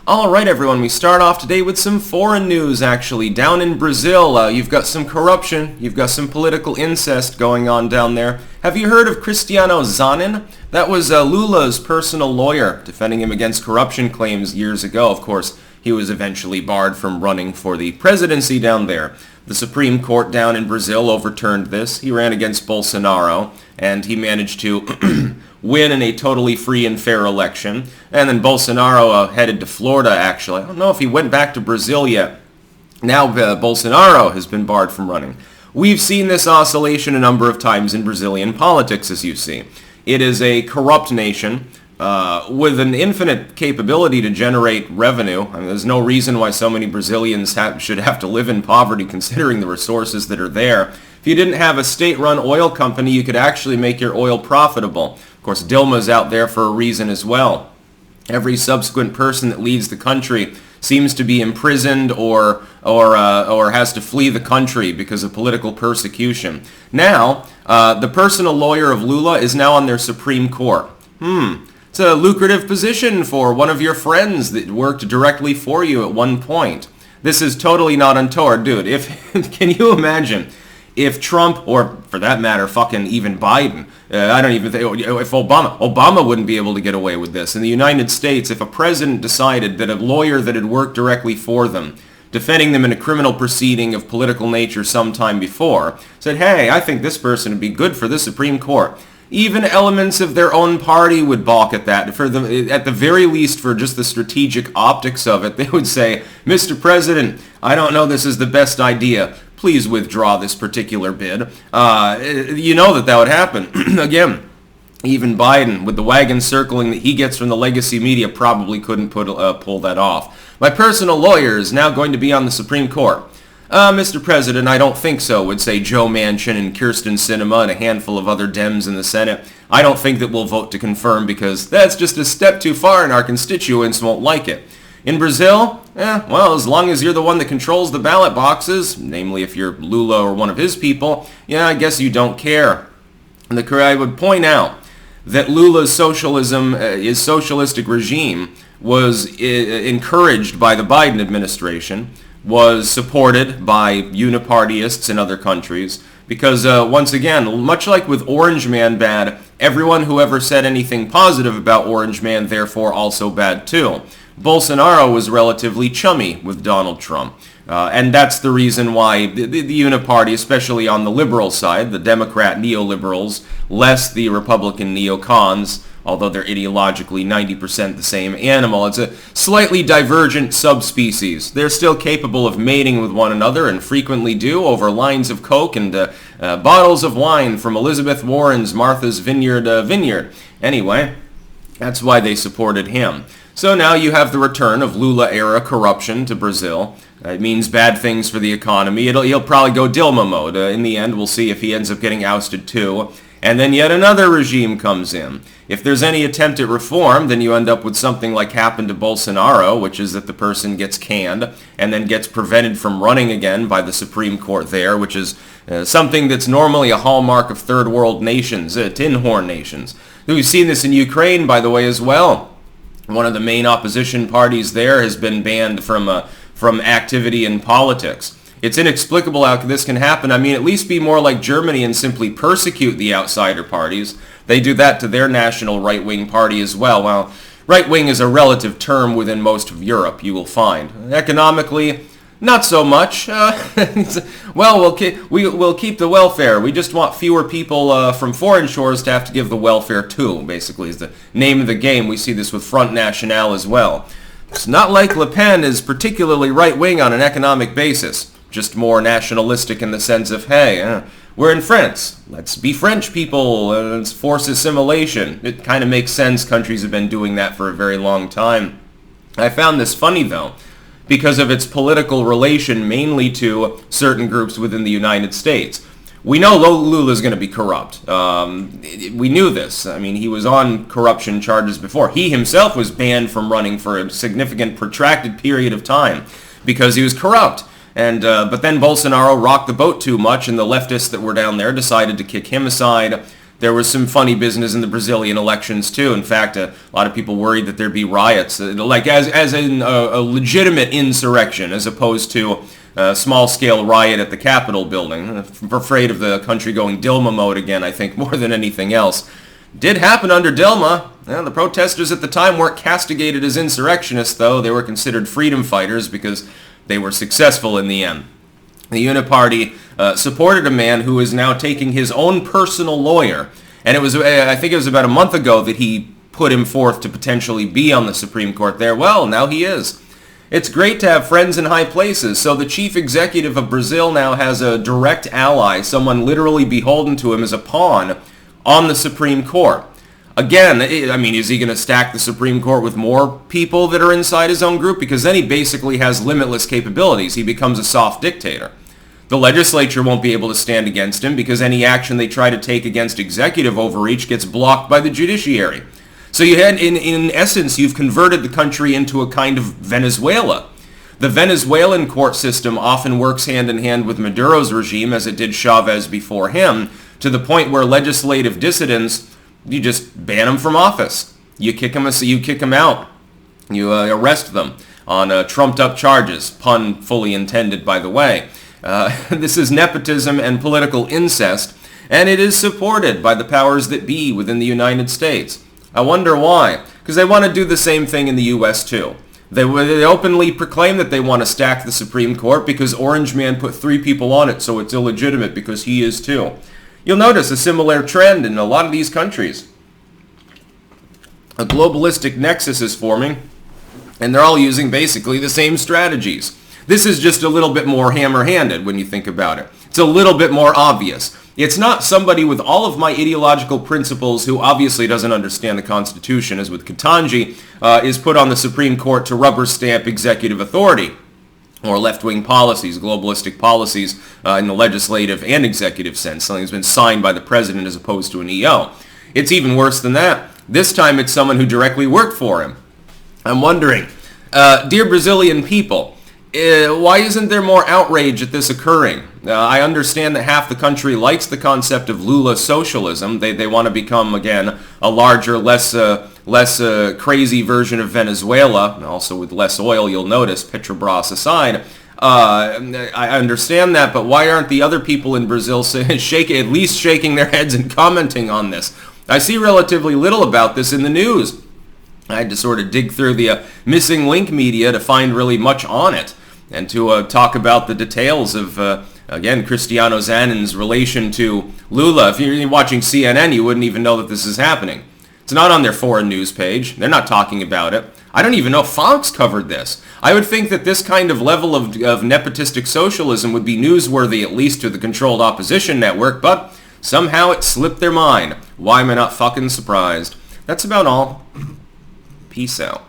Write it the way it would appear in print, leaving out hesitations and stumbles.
Alright everyone, we start off today with some foreign news actually. Down in Brazil, you've got some corruption, you've got some political incest going on down there. Have you heard of Cristiano Zanin? That was Lula's personal lawyer, defending him against corruption claims years ago. Of course, he was eventually barred from running for the presidency down there. The Supreme Court down in Brazil overturned this. He ran against Bolsonaro, and he managed to win in a totally free and fair election. And then Bolsonaro headed to Florida, actually. I don't know if he went back to Brazil yet. Now Bolsonaro has been barred from running. We've seen this oscillation a number of times in Brazilian politics, as you see. It is a corrupt nation with an infinite capability to generate revenue. I mean, there's no reason why so many Brazilians should have to live in poverty considering the resources that are there. If you didn't have a state-run oil company, you could actually make your oil profitable. Of course, Dilma's out there for a reason as well. Every subsequent person that leaves the country seems to be imprisoned or has to flee the country because of political persecution. Now, the personal lawyer of Lula is now on their Supreme Court. It's a lucrative position for one of your friends that worked directly for you at one point. This is totally not untoward, dude. Can you imagine if Trump, or for that matter, fucking even Biden, I don't even think, if Obama wouldn't be able to get away with this. In the United States, if a president decided that a lawyer that had worked directly for them, defending them in a criminal proceeding of political nature sometime before, said, hey, I think this person would be good for the Supreme Court. Even elements of their own party would balk at that. At the very least, for just the strategic optics of it, they would say, Mr. President, I don't know this is the best idea. Please withdraw this particular bid. You know that would happen. Again, even Biden, with the wagon circling that he gets from the legacy media, probably couldn't pull that off. My personal lawyer is now going to be on the Supreme Court. Mr. President, I don't think so, would say Joe Manchin and Kyrsten Sinema and a handful of other Dems in the Senate. I don't think that we'll vote to confirm because that's just a step too far and our constituents won't like it. In Brazil, well, as long as you're the one that controls the ballot boxes, namely if you're Lula or one of his people, I guess you don't care. And I would point out that Lula's socialism, his socialistic regime, was encouraged by the Biden administration, was supported by Unipartyists in other countries, because once again, much like with Orange Man bad, everyone who ever said anything positive about Orange Man therefore also bad too. Bolsonaro was relatively chummy with Donald Trump. And that's the reason why the Uniparty, especially on the liberal side, the Democrat neoliberals, less the Republican neocons, although they're ideologically 90% the same animal, it's a slightly divergent subspecies. They're still capable of mating with one another and frequently do over lines of coke and bottles of wine from Elizabeth Warren's Martha's Vineyard. Anyway, that's why they supported him. So now you have the return of Lula-era corruption to Brazil. It means bad things for the economy. He'll probably go Dilma mode. In the end, we'll see if he ends up getting ousted too. And then yet another regime comes in. If there's any attempt at reform, then you end up with something like happened to Bolsonaro, which is that the person gets canned and then gets prevented from running again by the Supreme Court there, which is something that's normally a hallmark of third world nations, tin horn nations. We've seen this in Ukraine, by the way, as well. One of the main opposition parties there has been banned from activity in politics. It's inexplicable how this can happen. I mean, at least be more like Germany and simply persecute the outsider parties. They do that to their national right-wing party as well. Well, right-wing is a relative term within most of Europe, you will find. Economically, not so much. Well, we'll keep the welfare. We just want fewer people from foreign shores to have to give the welfare to, basically, is the name of the game. We see this with Front National as well. It's not like Le Pen is particularly right-wing on an economic basis. Just more nationalistic in the sense of, hey, we're in France. Let's be French people. Let's force assimilation. It kind of makes sense. Countries have been doing that for a very long time. I found this funny, though, because of its political relation mainly to certain groups within the United States. We know Lula's going to be corrupt. We knew this. I mean, he was on corruption charges before. He himself was banned from running for a significant protracted period of time because he was corrupt. But then Bolsonaro rocked the boat too much, and the leftists that were down there decided to kick him aside, There was some funny business in the Brazilian elections too. In fact, a lot of people worried that there'd be riots, like as in a legitimate insurrection, as opposed to a small-scale riot at the Capitol building. I'm afraid of the country going Dilma mode again, I think, more than anything else. Did happen under Dilma. The protesters at the time weren't castigated as insurrectionists, though. They were considered freedom fighters because they were successful in the end. The Uniparty supported a man who is now taking his own personal lawyer. And it was, I think it was about a month ago that he put him forth to potentially be on the Supreme Court there. Well, now he is. It's great to have friends in high places. So the chief executive of Brazil now has a direct ally, someone literally beholden to him as a pawn on the Supreme Court. Again, I mean, is he going to stack the Supreme Court with more people that are inside his own group? Because then he basically has limitless capabilities. He becomes a soft dictator. The legislature won't be able to stand against him because any action they try to take against executive overreach gets blocked by the judiciary. So you had, in essence, you've converted the country into a kind of Venezuela. The Venezuelan court system often works hand in hand with Maduro's regime, as it did Chavez before him, to the point where legislative dissidents, you just ban them from office. You kick them out. You arrest them on trumped-up charges, pun fully intended, by the way. This is nepotism and political incest, and it is supported by the powers that be within the United States. I wonder why. Because they want to do the same thing in the U.S. too. They openly proclaim that they want to stack the Supreme Court because Orange Man put 3 people on it, so it's illegitimate because he is too. You'll notice a similar trend in a lot of these countries. A globalistic nexus is forming, and they're all using basically the same strategies. This is just a little bit more hammer-handed when you think about it. It's a little bit more obvious. It's not somebody with all of my ideological principles who obviously doesn't understand the Constitution, as with Ketanji, is put on the Supreme Court to rubber stamp executive authority, or left-wing policies, globalistic policies in the legislative and executive sense, something that's been signed by the president as opposed to an EO. It's even worse than that. This time it's someone who directly worked for him. I'm wondering, dear Brazilian people, why isn't there more outrage at this occurring? I understand that half the country likes the concept of Lula socialism. They want to become, again, a larger, less crazy version of Venezuela, also with less oil, you'll notice, Petrobras aside. I understand that, but why aren't the other people in Brazil at least shaking their heads and commenting on this? I see relatively little about this in the news. I had to sort of dig through the missing link media to find really much on it, and to talk about the details of, again, Cristiano Zanin's relation to Lula. If you're watching CNN, you wouldn't even know that this is happening. It's not on their foreign news page. They're not talking about it. I don't even know if Fox covered this. I would think that this kind of level of nepotistic socialism would be newsworthy, at least to the controlled opposition network, but somehow it slipped their mind. Why am I not fucking surprised? That's about all. Peace out.